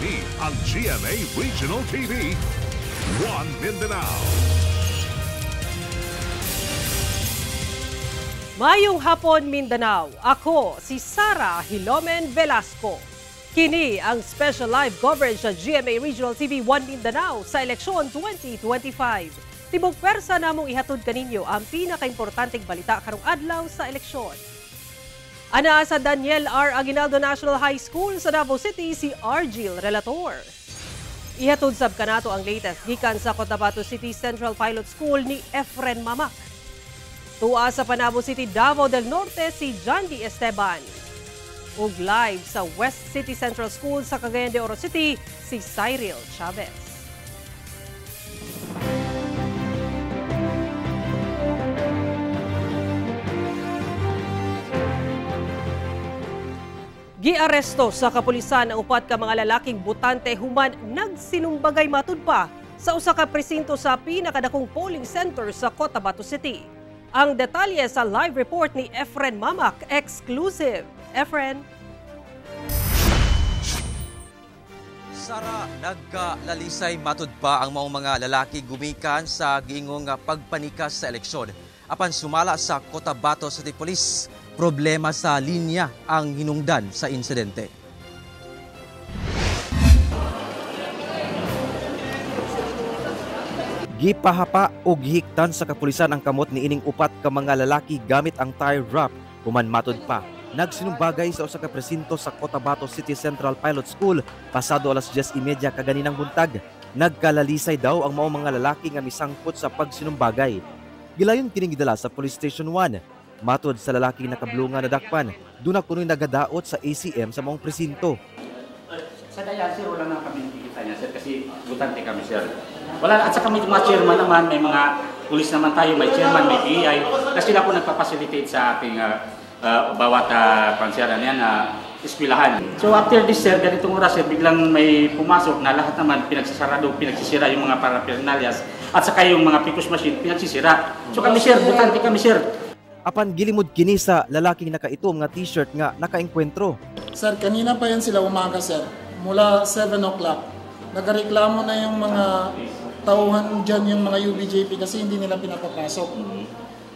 Kini ang GMA Regional TV, One Mindanao. Mayong hapon, Mindanao. Ako si Sara Hilomen Velasco. Kini ang special live coverage sa GMA Regional TV 1 Mindanao sa eleksyon 2025. Tibok pwersa namong ihatod kaninyo ang pinakaimportanteng balita karong adlaw sa eleksyon. Ana sa Daniel R. Aguinaldo National High School sa Davao City si Argil Relator. Ihatod sab kanato ang latest gikan sa Cotabato City Central Pilot School ni Efren Mamak. Tua sa Panabo City, Davao del Norte si Jandy Esteban. Ug live sa West City Central School sa Cagayan de Oro City si Cyril Chavez. Giaresto sa kapulisan ang upat ka mga lalaking botante human nagsinumbagay matud pa sa usa ka presinto sa pinakadakong polling center sa Cotabato City. Ang detalye sa live report ni Efren Mamak, exclusive. Efren. Sara, nagkalalisay matud pa ang mga lalaki gumikan sa giingong pagpanikas sa eleksyon. Apan sumala sa Cotabato City Police, problema sa linya ang hinungdan sa insidente. Gipahapa o gihiktan sa kapulisan ang kamot ni ining upat ka mga lalaki gamit ang tire wrap. Human matud pa, nagsinumbagay sa usa ka presinto sa Cotabato City Central Pilot School pasado alas 10:30 kaganinang buntag. Nagkalalisay daw ang mga lalaki nga misangpot sa pagsinumbagay. Gilayon kining gidala sa Police Station 1. Matud sa lalaking nakablunga na dakpan, duna kuno'y nagadaot sa ACM sa maong presinto. Sa daya, sir, wala na kami nakikita niya, sir, kasi butante kami, sir. Wala, at sa kami mga chairman naman, may mga pulis naman tayo, may chairman, may PI, na sila po nagpapacilitate sa ating bawat pansiyaran yan na eskwelahan. So after this, sir, ganitong oras, sir, biglang may pumasok na lahat naman pinagsasarado, pinagsisira yung mga paraphernalias, at saka yung mga picos machine, pinagsisira. So kami, sir, butante kami, sir. Apan gilimod kini sa lalaking nakaitom nga t-shirt nga nakaengkwentro. Sir, kanina pa yan sila umaga, sir. Mula 7 o'clock. Nagareklamo na yung mga tauhan dyan, yung mga UBJP kasi hindi nila pinapapasok.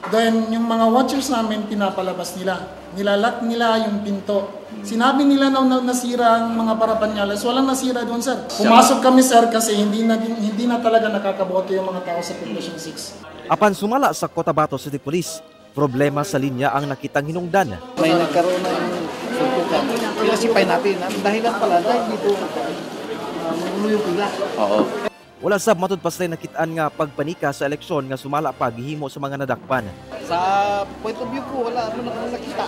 Then, yung mga watchers namin, pinapalabas nila. Nilalak nila yung pinto. Sinabi nila na nasira ang mga parapanyalas. Walang nasira doon, sir. Pumasok kami, sir, kasi hindi na talaga nakakaboto yung mga tao sa Population 6. Apan sumala sa Cotabato City Police, problema sa linya ang nakitang hinungdan. May nagkaroon na yung suntukan. Pinasipay natin. Ang dahilan pala dahil dito magulo yung pila. Oo. Wala sab matud pa sila nakitaan nga pagpanika sa eleksyon nga sumala pa gihimo sa mga nadakpan. Sa point of view ko, wala rin akong nakita.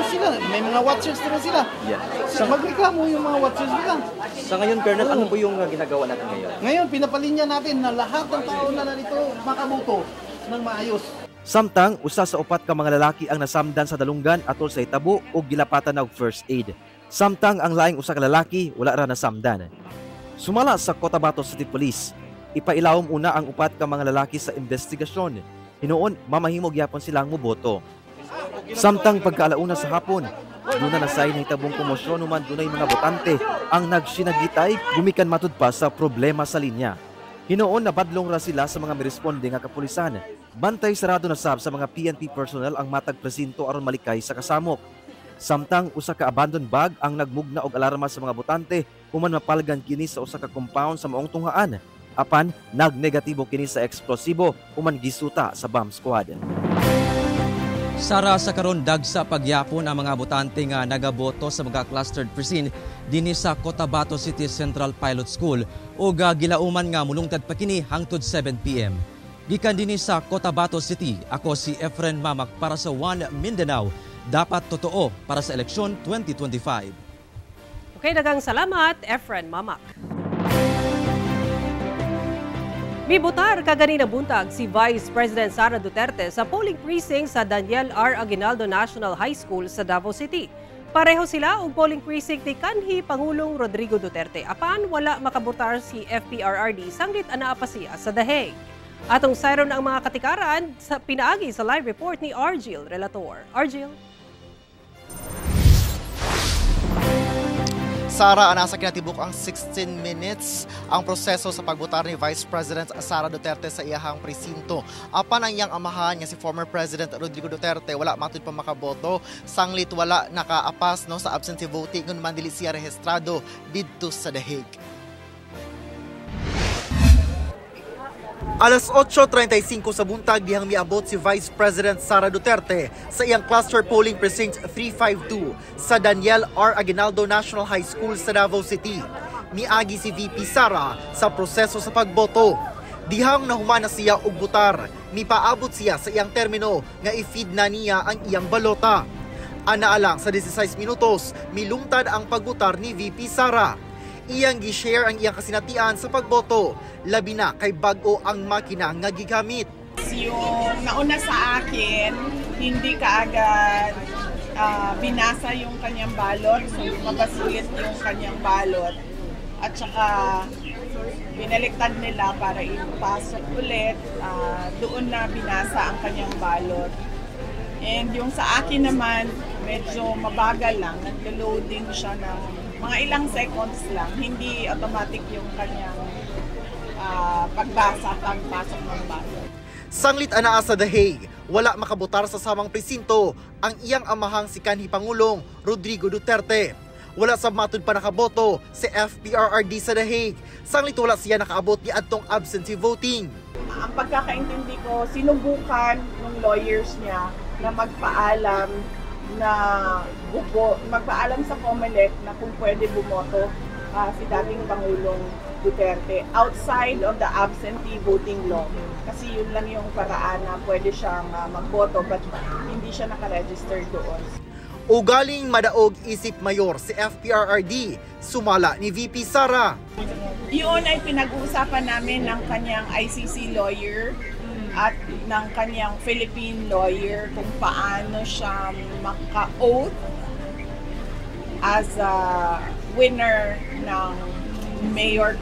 Sila, may mga watchers na sila. Yeah. Sa magreklamo yung mga watchers nila. Sa ngayon, Colonel, ano po yung ginagawa natin ngayon? Ngayon, pinapalinya natin na lahat ng tao na narito makaboto ng maayos. Samtang usa sa upat ka mga lalaki ang nasamdan sa dalunggan atol sa hitabo o gilapatan og first aid. Samtang ang laing usa ka lalaki wala ra nasamdan. Sumala sa Cotabato City Police, ipailawom una ang upat ka mga lalaki sa investigasyon. Hinuon mamahimog yapon silang moboto. Samtang pagkaalauna sa hapon, duna na say nahitabong komosyon human dunay mga botante ang nagsinagitay gumikan matud pa sa problema sa linya. Hinuon nabadlong ra sila sa mga miresponde nga kapulisan. Bantay sarado na sab sa mga PNP personnel ang matag presinto aron malikay sa kasamok. Samtang usa ka abandoned bag ang nagmugna og alarma sa mga botante human mapalgan kini sa usa ka compound sa maong tunghaan. Apan nagnegatibo kini sa eksplosibo human gisuta sa bomb squad. Sara sa karon dagsa pagyapon ang mga botante nga nagaboto sa mga clustered precinct dinhi sa Cotabato City Central Pilot School ug gilauman nga mulungtad pa kini hangtod 7 PM. Gikan dinhi sa Cotabato City, ako si Efren Mamak para sa One Mindanao. Dapat totoo para sa eleksyon 2025. Okay, daghang salamat, Efren Mamak. Mibotar kaganina buntag si Vice President Sara Duterte sa polling precinct sa Daniel R. Aguinaldo National High School sa Davao City. Pareho sila og polling precinct ni kanhi Pangulong Rodrigo Duterte. Apan wala makabotar si FPRRD sanglit anaa pa siya sa The Hague. Atong sayron ang mga katikaran sa pinaagi sa live report ni Argil Relator. Argil. Sara, nasa kinatibuk ang 16 minutes ang proseso sa pagbotar ni Vice President Sara Duterte sa iyahang presinto. Apan ang iyang amahan nga si former President Rodrigo Duterte wala matud pa makaboto, sanglit wala nakaapas no sa absentee voting ngun man dili siya rehistrado didto sa The Hague. Alas 8:35 sa buntag dihang miabot si Vice President Sara Duterte sa iyang cluster polling precinct 352 sa Daniel R. Aguinaldo National High School sa Davao City. Miagi si VP Sara sa proseso sa pagboto. Dihang nahumana siya og butar, mipaabot siya sa iyang termino nga i-feed na niya ang iyang balota. Anaalang sa 16 minutos, milungtad ang pagbutar ni VP Sara. Iyang gi-share ang iyang kasinatian sa pagboto, labi na kay bag-o ang makina nga gigamit. Yung nauna sa akin, hindi kaagad binasa yung kanyang balot, so mabasulit yung kanyang balot. At saka binaliktad nila para ipasok ulit, doon na binasa ang kanyang balot. And yung sa akin naman, medyo mabagal lang, nag-loading siya ng mga ilang seconds lang, hindi automatic yung kanyang pagbasa, pagpasok ng balot. Sanglit anaa sa The Hague, wala makabotar sa samang presinto ang iyang amahang si kanhi Pangulong Rodrigo Duterte. Wala sa matud pa nakaboto si FPRRD sa The Hague, sanglit wala siya nakaabot ni adtong absentee voting. Ang pagkakaintindi ko, sinubukan ng lawyers niya na magpaalam sa COMELEC na kung pwede bumoto si dating Pangulong Duterte outside of the absentee voting law. Kasi yun lang yung paraan na pwede siyang magboto but hindi siya nakaregister doon. Ugaling madaog isip mayor si FPRRD, sumala ni VP Sara. Yun ay pinag-uusapan namin ng kanyang ICC lawyer at ng kanyang Philippine lawyer kung paano siya maka-oath as a winner ng mayoral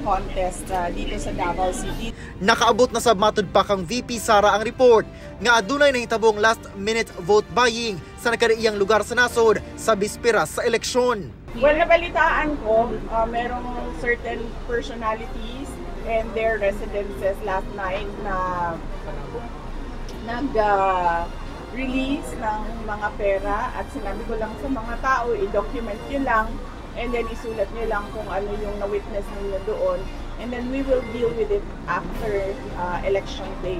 contest dito sa Davao City. Nakaabot na sa matud pa kang VP Sara ang report nga adunay nahitabong last minute vote buying sa nagkadaiyang lugar sa nasod sa bispera sa eleksyon. Well, nabalitaan ko, merong certain personalities and their residences last night na nag-release ng mga pera at sinabi ko lang sa mga tao, i-document nyo lang and then isulat nyo lang kung ano yung na-witness nyo doon and then we will deal with it after election day.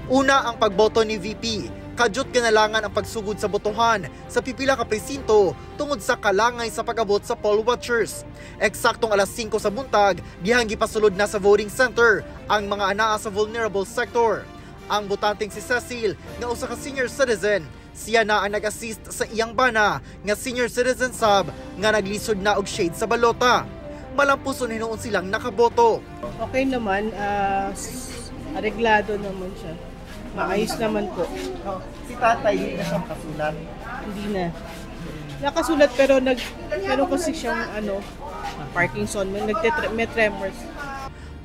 Una ang pagboto ni VP, kadyot kanalangan ang pagsugod sa botohan sa pipila ka presinto tungod sa kalangay sa pag-abot sa poll watchers. Eksaktong alas 5 sa buntag, dihang gipasulod na sa voting center ang mga anaa sa vulnerable sector. Ang botanteng si Cecil nga usa ka senior citizen, siya na ang nag-assist sa iyang bana nga senior citizen sub nga naglisod na og shade sa balota. Malampuson hinuon silang nakaboto. Okay naman, areglado naman siya. Maayos naman po. Si tatay, hindi na siyang kasulat? Hindi na. Nakasulat pero meron kasi siyang Parkinson, may tremors.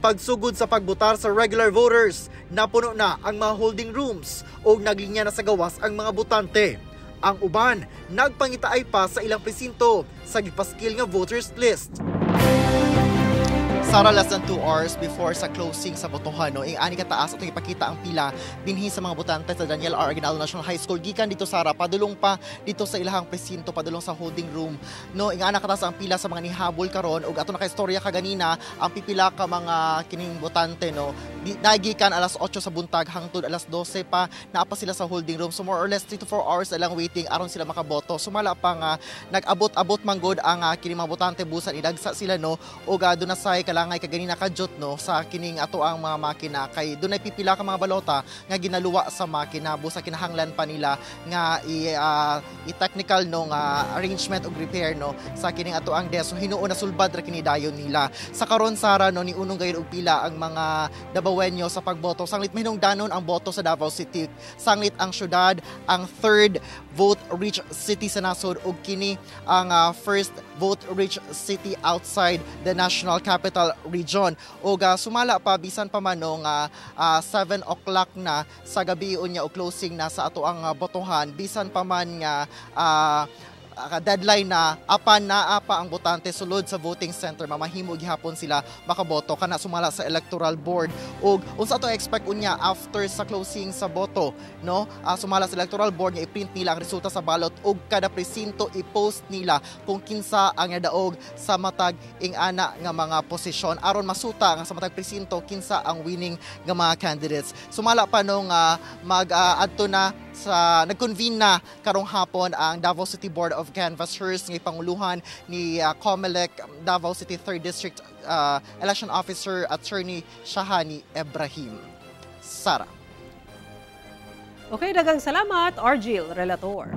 Pagsugod sa pagbotar sa regular voters, napuno na ang mga holding rooms o naglinya na sa gawas ang mga botante. Ang uban, nagpangitaay pa sa ilang presinto sa gipaskil nga voters list. Sara, less than 2 hours before sa closing sa botohan, no, ani kataas atong ipakita ang pila dinhi sa mga botante sa Daniel R. Aguinaldo National High School. Gikan dito, Sara, padulong pa dito sa ilahang presinto, padulong sa holding room. No, ana kataas ang pila sa mga nihabol karon ug ato na ka istorya kaganina ang pipila ka mga kining botante, no. Nagikan alas 8 sa buntag hangtod alas 12 pa naapa sila sa holding room. So more or less 3 to 4 hours na lang waiting aron sila makaboto. Sumala pa nga nag-abot-abot manggod ang kining mga botante busan idagsa sila, no, ug do na say kalangay kaganina kadyot, no, sa kining ato ang mga makina kay dunay pipila ka mga balota nga ginaluwa sa makina busa kinahanglan pa nila nga i-technical no nga arrangement ug repair, no, sa kining ato ang desk. So hinuon na sulbad ra kini dayon nila. Sa karon, Sara, no, ni unong gayud og pila ang mga Davaoenyo sa pagboto. Sanglit mahinungdanon ang boto sa Davao City. Sanglit ang syudad ang third vote rich city sa nasod ug kini ang first vote rich city outside the national capital region. Ug sumala pa bisan pa man no nga 7 o'clock na sa gabi unya o closing na sa ato ang botohan, bisan pa man nga deadline na apan naapa ang botante sulod sa voting center mamahimo gihapon sila makaboto kana sumala sa electoral board ug unsa to expect unya after sa closing sa boto no sumala sa electoral board nga i-print nila ang resulta sa ballot ug kada presinto i-post nila kung kinsa ang nadaog sa matag ing-ana nga mga posisyon aron masuta nga sa matag presinto kinsa ang winning nga mga candidates. Sumala pa nung mag-adto na sa nag-convene na karong hapon ang Davao City Board of Canvassers ng panguluhan ni COMELEC Davao City 3rd District Election Officer Attorney Shahani Ibrahim. Sara. Okay, dagang salamat, Argil Relator.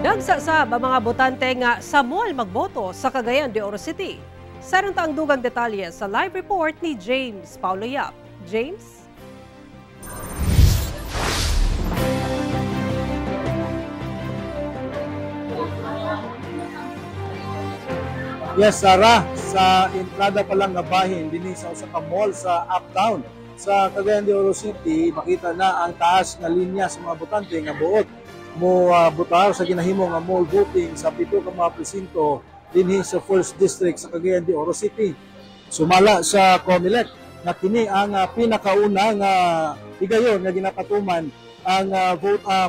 Nagsasab ang mga botante nga sa mall magboto sa Cagayan de Oro City. Sarang ang dugang detalye sa live report ni James Paulo Yap. James? Yes, Sarah, sa entrada pa lang nga bahin din sa usa ka mall sa Uptown sa Cagayan de Oro City, makita na ang taas nga linya sa mga botante nga buot mo botar sa ginahimo nga mall voting sa pito ka mga presinto dinhi sa 1st District sa Cagayan de Oro City. Sumala sa COMELEC na kini ang pinakauna nga higayon nga ginapatuman ang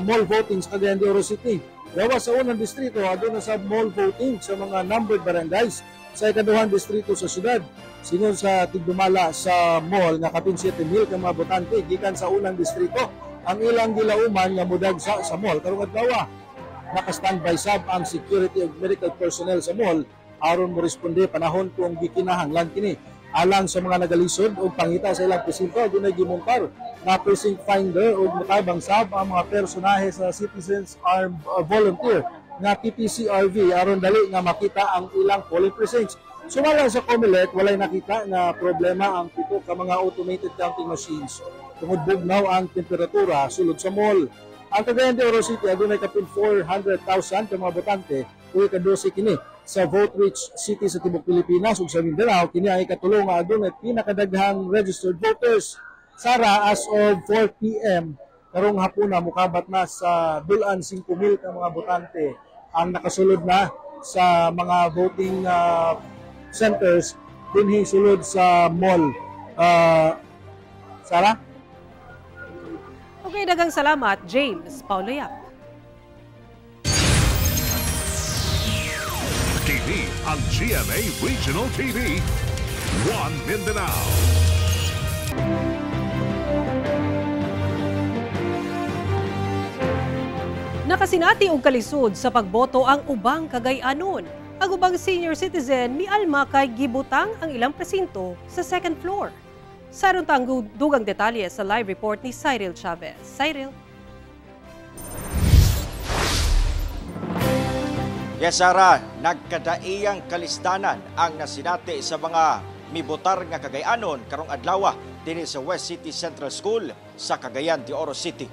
mall voting sa Cagayan de Oro City. Gawa sa unang distrito, aduna sa mall voting sa mga numbered barangays sa ikaduhang distrito sa syudad. Singon sa tigdumala sa mall nga kapin 7,000 ka mga botante gikan sa unang distrito ang ilang gilauman nga mudagsa sa mall karong adlaw. Naka-standby sab ang security ug medical personnel sa mall aron mo responde panahon kung gikinahanglan kini alang sa mga nagalisod o pangita sa ilang presinto adunay gimontar na precinct finder o matabang sab ang mga personahe sa Citizens Armed Volunteer nga PPCRV aron dali nga makita ang ilang polling precincts. Sumala sa COMELEC, walay nakita na problema ang pito ka mga automated counting machines tungod bugnaw ang temperatura sulod sa mall. Ang Cagayan de Oro City adunay kapin 400,000 ka mga botante o ika-12 kini sa vote-rich city sa Tibok Pilipinas ug sa Mindanao. Kini ang ikatulo nga adunay pinakadaghang registered voters. Sara, as of 4 p.m. karong hapuna mukabat na sa dulan 5,000 ka mga botante ang nakasulod na sa mga voting centers dinhi sulod sa mall. Sara? Okay, dagang salamat, James Paulo Yap. TV ang GMA Regional TV 1 Mindanao. Nakasinati og kalisod sa pagboto ang ubang Cagayanon. Ang ubang senior citizen ni Alma kay gibutang ang ilang presinto sa second floor. Saron tang dugang detalye sa live report ni Cyril Chavez. Cyril? Yes, Sarah, nagkadaiyang kalistanan ang nasinati sa mga mibotar nga Cagayanon karong adlaw dinhi sa West City Central School sa Cagayan de Oro City.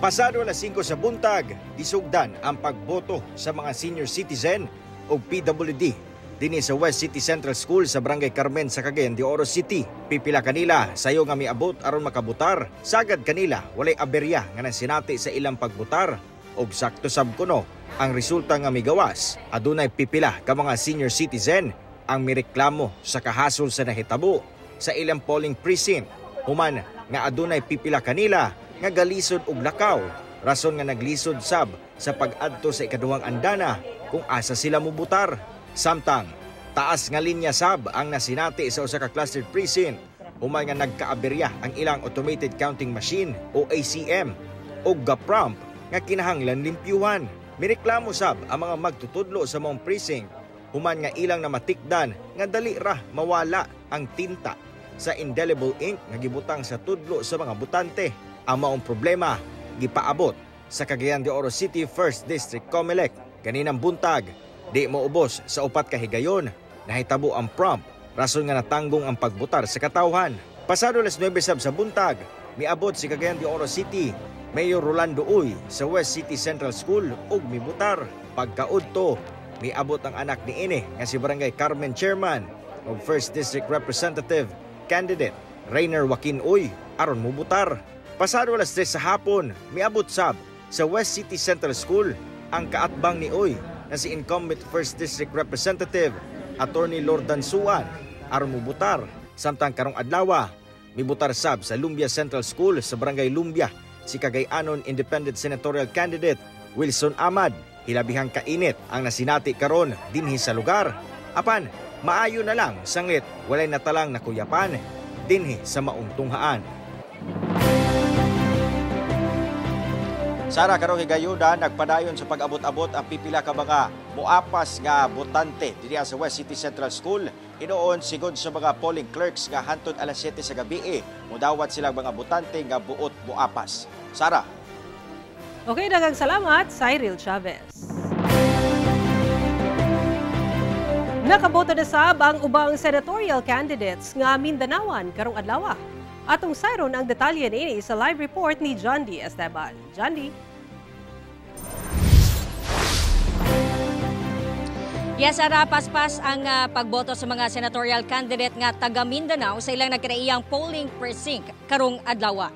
Pasado alas 5 sa buntag, disugdan ang pagboto sa mga senior citizen o PWD dinhi sa West City Central School sa Barangay Carmen sa Cagayan de Oro City. Pipila kanila sayo nga miabot aron makabutar. Sagad kanila walay aberya nga nasinati sa ilang pagbutar og sakto sab kuno ang resulta nga migawas. Adunay pipila ka mga senior citizen ang mireklamo sa kahasol sa nahitabo sa ilang polling precinct. Human nga adunay pipila kanila nga galisod og lakaw, rason nga naglisod sab sa pag-adto sa ikaduhang andana kung asa sila mubutar. Samtang taas nga linya sab ang nasinati sa usa ka clustered precinct, human nga nagkaaberya ang ilang automated counting machine o ACM o ga-prompt nga kinahanglan limpyuhan. Mireklamo sab ang mga magtutudlo sa mong precinct, human nga ilang namatikdan nga dali ra mawala ang tinta sa indelible ink nga gibutang sa tudlo sa mga botante. Ang maong problema gipaabot sa Cagayan de Oro City 1st District COMELEC. Kaninang buntag, di moubos sa upat ka higayon, nahitabo ang prompt, rason nga natanggong ang pagbutar sa katawhan. Pasado alas 9 sab sa buntag, miabot si Cagayan de Oro City Mayor Rolando Uy sa West City Central School ug mibutar. Pagkaudto, miabot ang anak ni Ine nga si Barangay Carmen Chairman ug 1st District Representative Candidate Rainer Joaquin Uy aron mubutar. Pasado alas 3 sa hapon, miabot sab sa West City Central School ang kaatbang ni Uy na si incumbent 1st District Representative Attorney Lordan Suan aron mubutar. Samtang karong adlaw, mibutar sab sa Lumbia Central School sa Barangay Lumbia si Cagayanon Independent Senatorial Candidate Wilson Ahmad. Hilabihang kainit ang nasinati karon dinhi sa lugar. Apan, maayo na lang sanglit walay natalang nakuyapan dinhi sa maong tunghaan. Sara, karong higayuda nagpadayon sa pag-abot-abot ang pipila ka mga muapas nga botante diri sa West City Central School. Inoon sigod sa mga polling clerks nga hantod alas 7 sa gabi mudawat silang mga botante nga buot muapas. Sara. Okay, daghang salamat, Cyril Chavez. Nakaboto na sab ang ubang senatorial candidates nga Mindanaoan karong adlaw. Atong sayron ang detalye niini sa live report ni John D. Esteban. John D. Yes, Sara, paspas ang pagboto sa mga senatorial candidate nga taga Mindanao sa ilang nagkaraiyang polling precinct karong adlaw.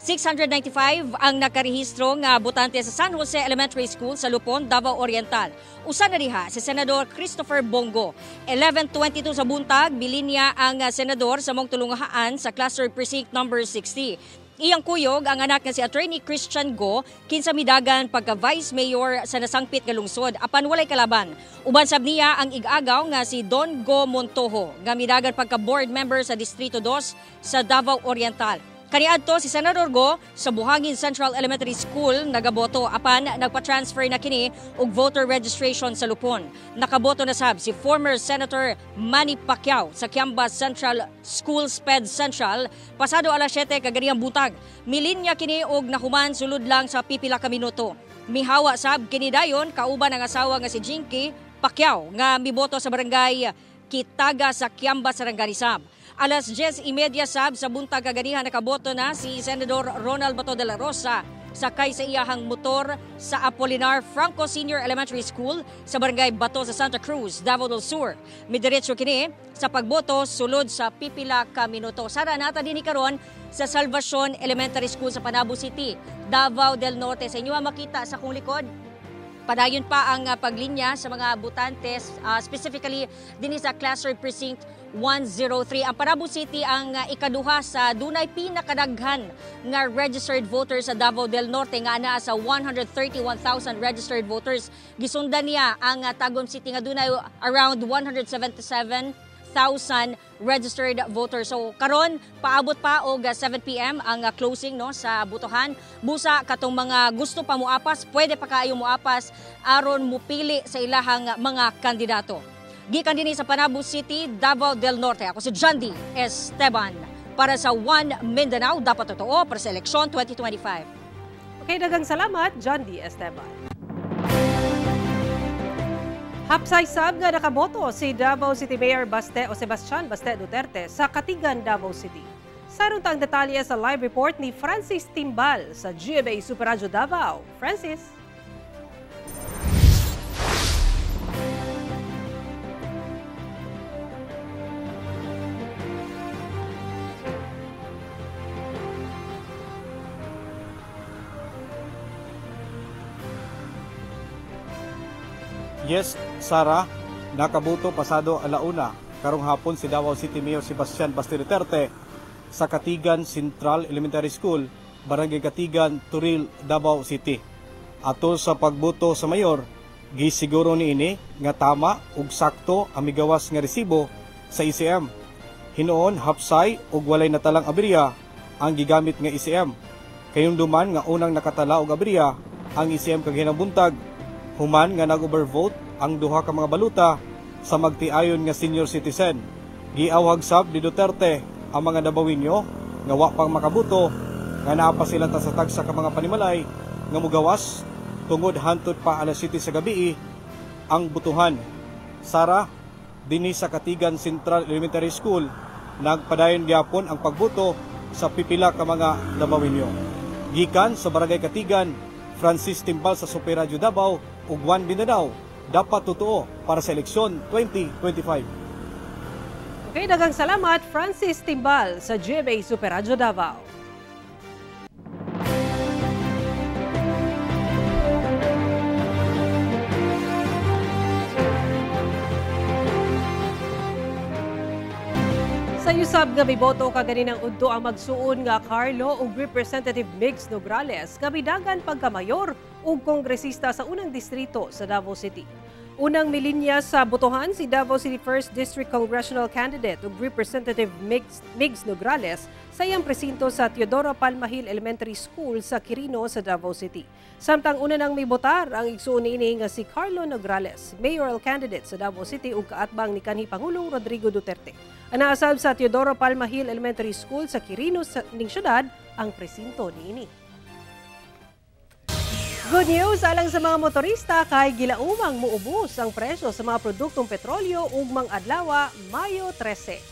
695 ang nakarehistro nga botante sa San Jose Elementary School sa Lupon, Davao Oriental. Usa na diha si Senador Christopher Bongo. 11:22 sa buntag, bilinya ang senador sa mong tulungahaan sa Cluster Precinct number 60. Iyang kuyog ang anak nga si Attorney Christian Go, kinsa midagan pagka Vice Mayor sa nasangpit nga lungsod apan walay kalaban. Uban sab niya ang igagaw nga si Don Go Montojo, nga midagan pagka board member sa Distrito 2 sa Davao Oriental. Kaniadto si Senador Go sa Buhangin Central Elementary School nagaboto apan nagpa-transfer na kini og voter registration sa Lupon. Nakaboto na sab si former Senator Manny Pacquiao sa Kiambas Central School SPED Central pasado alas 7 kaganihang buntag. Milinya kini og nahuman sulod lang sa pipila ka minuto. Mihawa sab kini dayon kauban ang asawa nga si Jinky Pacquiao nga miboto sa barangay Kitaga sa Kiambas Sarangani sab. Alas 10:30 sab sa buntag kaganihan nakaboto na si Senador Ronald Bato de la Rosa sakay sa iyahang motor sa Apolinar Franco Senior Elementary School sa Barangay Bato sa Santa Cruz, Davao del Sur. Midiretso kini sa pagboto sulod sa pipila ka minuto. Sara nata dinhi karon sa Salvacion Elementary School sa Panabo City, Davao del Norte. Sa inyo makita sa kong likod. Padayon pa ang paglinya sa mga butantes, specifically din sa Cluster Precinct 103. Ang Panabo City ang ikaduha sa dunay pinakadaghan nga registered voters sa Davao del Norte nga anaa sa 131,000 registered voters. Gisundan niya ang Tagum City nga dunay around 177,000 registered voters. So karon paabot pa og 7 PM ang closing no sa butohan. Busa katong mga gusto pa muapas, pwede pa kaayo muapas aron mupili sa ilahang mga kandidato. Gikan dinhi sa Panabo City, Davao del Norte. Ako si John D. Esteban para sa One Mindanao, dapat totoo para sa eleksyon 2025. Okay, daghang salamat, John D. Esteban. Hapsay sab nga nakaboto si Davao City Mayor Sebastian Baste Duterte sa Katigan, Davao City. Sayron ta ang detalye sa live report ni Francis Timbal sa GMA Super Radio Davao. Francis. Yes, Sara, nakaboto pasado alauna karong hapon si Davao City Mayor Sebastian Baste Duterte sa Katigan Central Elementary School, Barangay Katigan, Turil, Davao City. Atol sa pagboto sa mayor, gisiguro niini nga tama ug sakto ang migawas nga resibo sa ECM. Hinoon hapsay ug walay natalang aberya ang gigamit nga ECM. Kayumduman nga unang nakatala og aberya ang ECM kaginang buntag. Human nga nag-overvote ang duha ka mga baluta sa magtiayon nga senior citizen. Giawhag sab ni Duterte ang mga Davawinyo nga wa pang makabuto nga naa pa sila sa tagsa ka mga panimalay nga mugawas tungod hantod pa alas 7 sa gabi ang butuhan. Sara, dinhi sa Katigan Central Elementary School, nagpadayon gyapon ang pagboto sa pipila ka mga Davawinyo. Gikan sa Barangay Katigan, Francis Timbal sa Super Radio Davao ug One Mindanao, dapat totoo para sa eleksyon 2025. Okay, daghang salamat Francis Timbal sa GMA Super Radio Davao. Naayusab nga miboto kaganinang udto ang magsuon nga Carlo ug Representative Migs Nograles nga bidagan pagkamayor ug kongresista sa unang distrito sa Davao City. Unang milinya sa botohan si Davao City 1st District Congressional Candidate ug Representative Migs Nograles sa iyang presinto sa Teodoro Palmahil Elementary School sa Quirino sa Davao City. Samtang una nang mibotar ang igsuon niini nga si Carlo Nograles, mayoral candidate sa Davao City ug kaatbang ni kanhi Pangulong Rodrigo Duterte. Anaasab sa Teodoro Palmahil Elementary School sa Quirino ning syudad ang presinto niini. Good news alang sa mga motorista kay gilaumang muubos ang presyo sa mga produktong petrolyo ug mang-adlaw Mayo 13.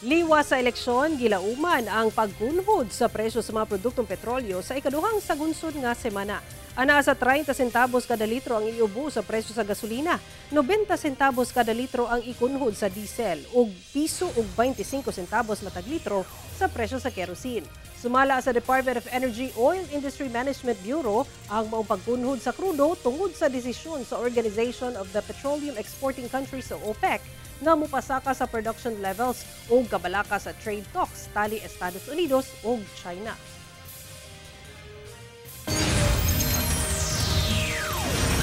Liwa sa eleksyon, gilauman ang pagkunhod sa presyo sa mga produktong petrolyo sa ikaduhang sagunsod nga semana. Ana sa 30 centavos kada litro ang iubo sa presyo sa gasolina, 90 centavos kada litro ang ikunhod sa diesel ug piso ug 25 centavos matag litro sa presyo sa kerosene. Sumala sa Department of Energy Oil Industry Management Bureau ang maong pagkunhod sa krudo tungod sa desisyon sa Organization of the Petroleum Exporting Countries o OPEC nga mupasaka sa production levels o kabalaka sa trade talks tali Estados Unidos o China.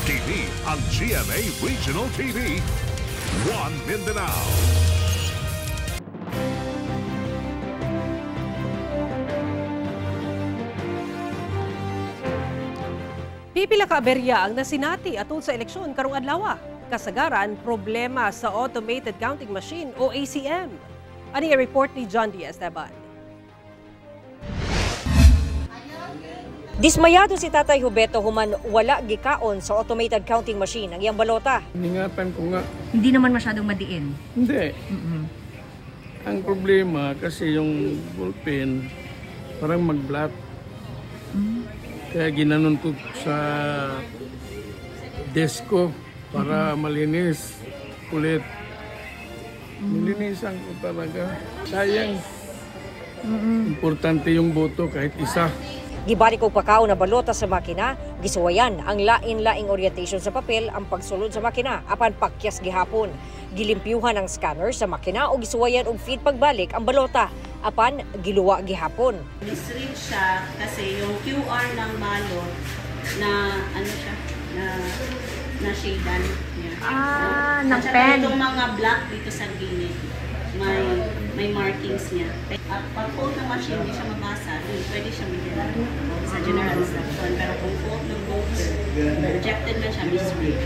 Kini ang GMA Regional TV, One Mindanao. Pipila ka aberya ang nasinati atol sa eleksyon karong adlaw. Kasagaran, problema sa Automated Counting Machine o ACM. Ani ang report ni John D. Esteban. Dismayado si Tatay Hubeto human wala gikaon sa automated counting machine ang iyang balota. Ingatan ko nga. Hindi naman masyadong madiin. Hindi. Ang problema kasi yung ballpen parang mag-blat. Kaya ginanon ko sa desk ko para malinis ulit. Nilinisan ko talaga. Sayang. Importante yung boto kahit isa. Gibalik og pakaon na balota sa makina, gisuwayan ang lain-laing orientation sa papel ang pagsulod sa makina apan pakyas gihapon. Gilimpyuhan ang scanner sa makina o gisuwayan og feed pagbalik ang balota apan giluwa gihapon. Misread siya kasi yung QR ng balot na ano siya na shadean niya. Ng pen. Itong mga black dito sa gilid. May markings niya. At pag fault ng machine, hindi siya mabasa, pwede siya magdala sa general instruction. Pero kung fault ng voter, rejected na siya, misread.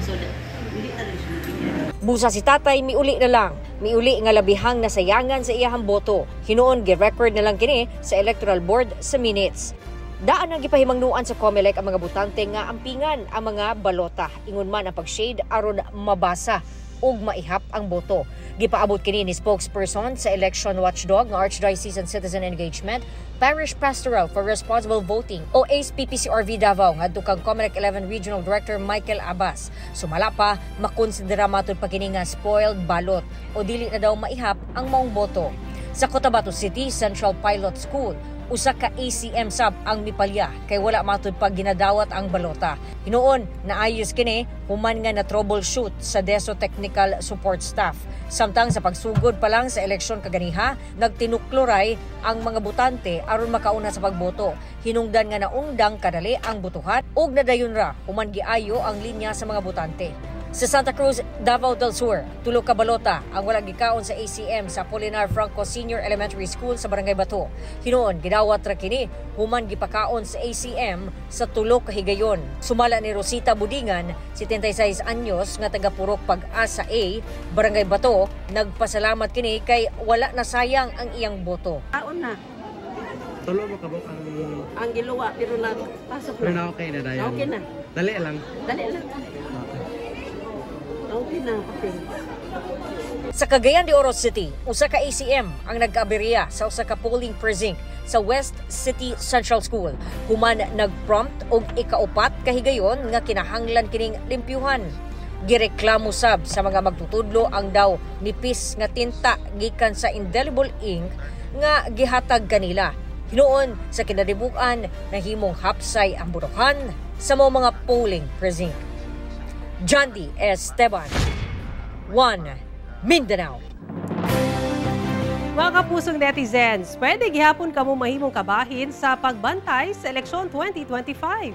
So, hindi talaga siya magdala. Busa si Tatay, miuli na lang. Miuli nga labihang nasayangan sa iyahang boto. Hinuon, gi-record na lang kini sa Electoral Board sa minutes. Daan ang gipahimangnuan sa COMELEC ang mga butante nga ampingan ang mga balota. Ingon man ang pag-shade aron mabasa ug maihap ang boto. Gipaabot kini ni spokesperson sa Election Watchdog ng Archdiocesan Citizen Engagement, Parish Pastoral for Responsible Voting o ACE-PPCRV Davao ngadto kang COMELEC 11 Regional Director Michael Abbas. Sumala pa, makonsidera matud pa kini nga spoiled ballot o dili na daw maihap ang maong boto. Sa Cotabato City Central Pilot School, usa ka ACM sub ang mipalya kay wala matud pag ginadawat ang balota. Hinuon naayos kini human nga na troubleshoot sa DESO Technical Support Staff. Samtang sa pagsugod pa lang sa eleksyon kaganiha, nagtinukloray ang mga butante aron makauna sa pagboto. Hinungdan nga naungdang kadali ang butuhan ug nadayon ra human giayo ang linya sa mga butante. Sa Santa Cruz, Davao del Sur, tulo ka balota ang walang gikaon sa ACM sa Apolinar Franco Senior Elementary School sa Barangay Bato. Hinuon, gidawat ra kini human gipakaon sa ACM sa tulo ka higayon. Sumala ni Rosita Budingan, 76 anyos nga taga Purok Pag-asa A, Barangay Bato, nagpasalamat kini kay wala na sayang ang iyang boto. Kaon na. Tulo mo kabok ang giluwa pero nagpasok na. Pero na okay na dayon. Okay na. Dali lang. Dali lang. Okay na, okay. Sa Cagayan de Oro City, usa ka ACM ang nag-aberya sa usa ka polling precinct sa West City Central School. Human nag-prompt og ikaupat ka higayon nga kinahanglan kining limpyuhan. Gireklamo sab sa mga magtutudlo ang daw nipis nga tinta gikan sa indelible ink nga gihatag kanila. Hinuon sa kinadibukan nahimong hapsay ang butuhan sa mga polling precinct. John D. Esteban, One Mindanao. Mga kapusong netizens, pwede gihapon kamo mahimong kabahin sa pagbantay sa eleksyon 2025.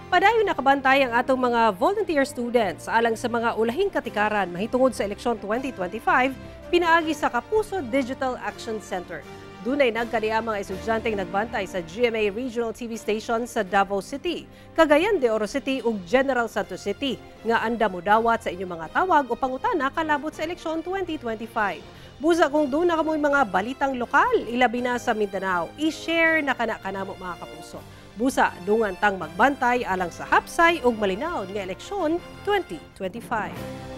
Padayon nakabantay ang atong mga volunteer students alang sa mga ulahing katikaran mahitungod sa eleksyon 2025 pinaagi sa Kapuso Digital Action Center. Dunay nagkadiya mga estudyanteng nagbantay sa GMA Regional TV station sa Davao City, Cagayan de Oro City ug General Santos City nga anda mo dawat sa inyong mga tawag o pangutana kalabot sa eleksyon 2025. Busa kung doon na kamoy mga balitang lokal, ilabi na sa Mindanao, i-share na kanamo mga kapuso. Busa, dungan tang magbantay alang sa hapsay ug malinaw nga eleksyon 2025.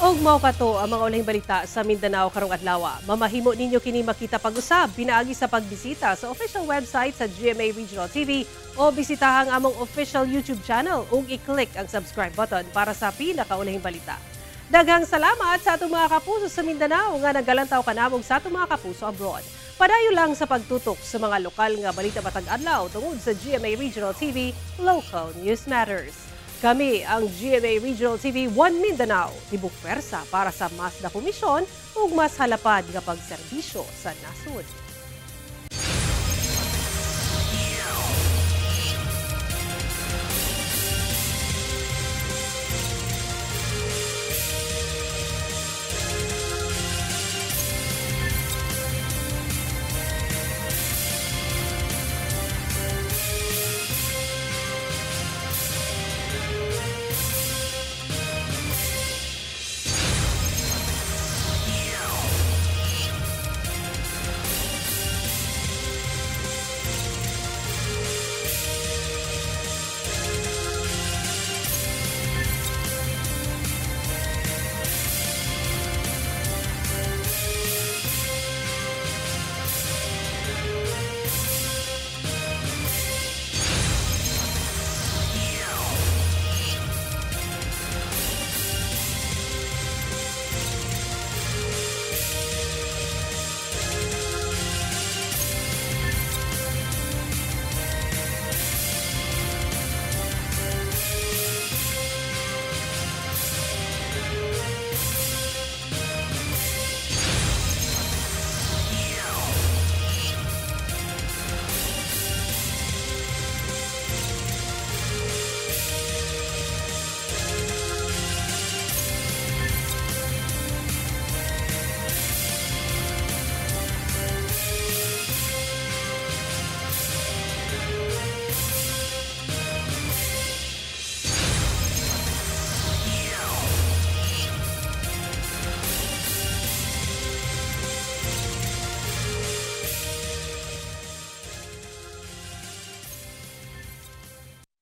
Og mao kato ang mga ulahing balita sa Mindanao karong adlaw. Mamahimo ninyo kini makita pag-usab pinaagi sa pagbisita sa official website sa GMA Regional TV o bisitahang among official YouTube channel ug i-click ang subscribe button para sa pinakaulahing balita. Daghang salamat sa atong mga kapuso sa Mindanao nga nagalantaw kanamong sa atong mga kapuso abroad. Padayo lang sa pagtutok sa mga lokal nga balita matag adlaw tungod sa GMA Regional TV, Local News Matters. Kami ang GMA Regional TV 1 Mindanao, tibok pwersa para sa mas na komisyon ug mas halapad nga pagserbisyo sa nasud.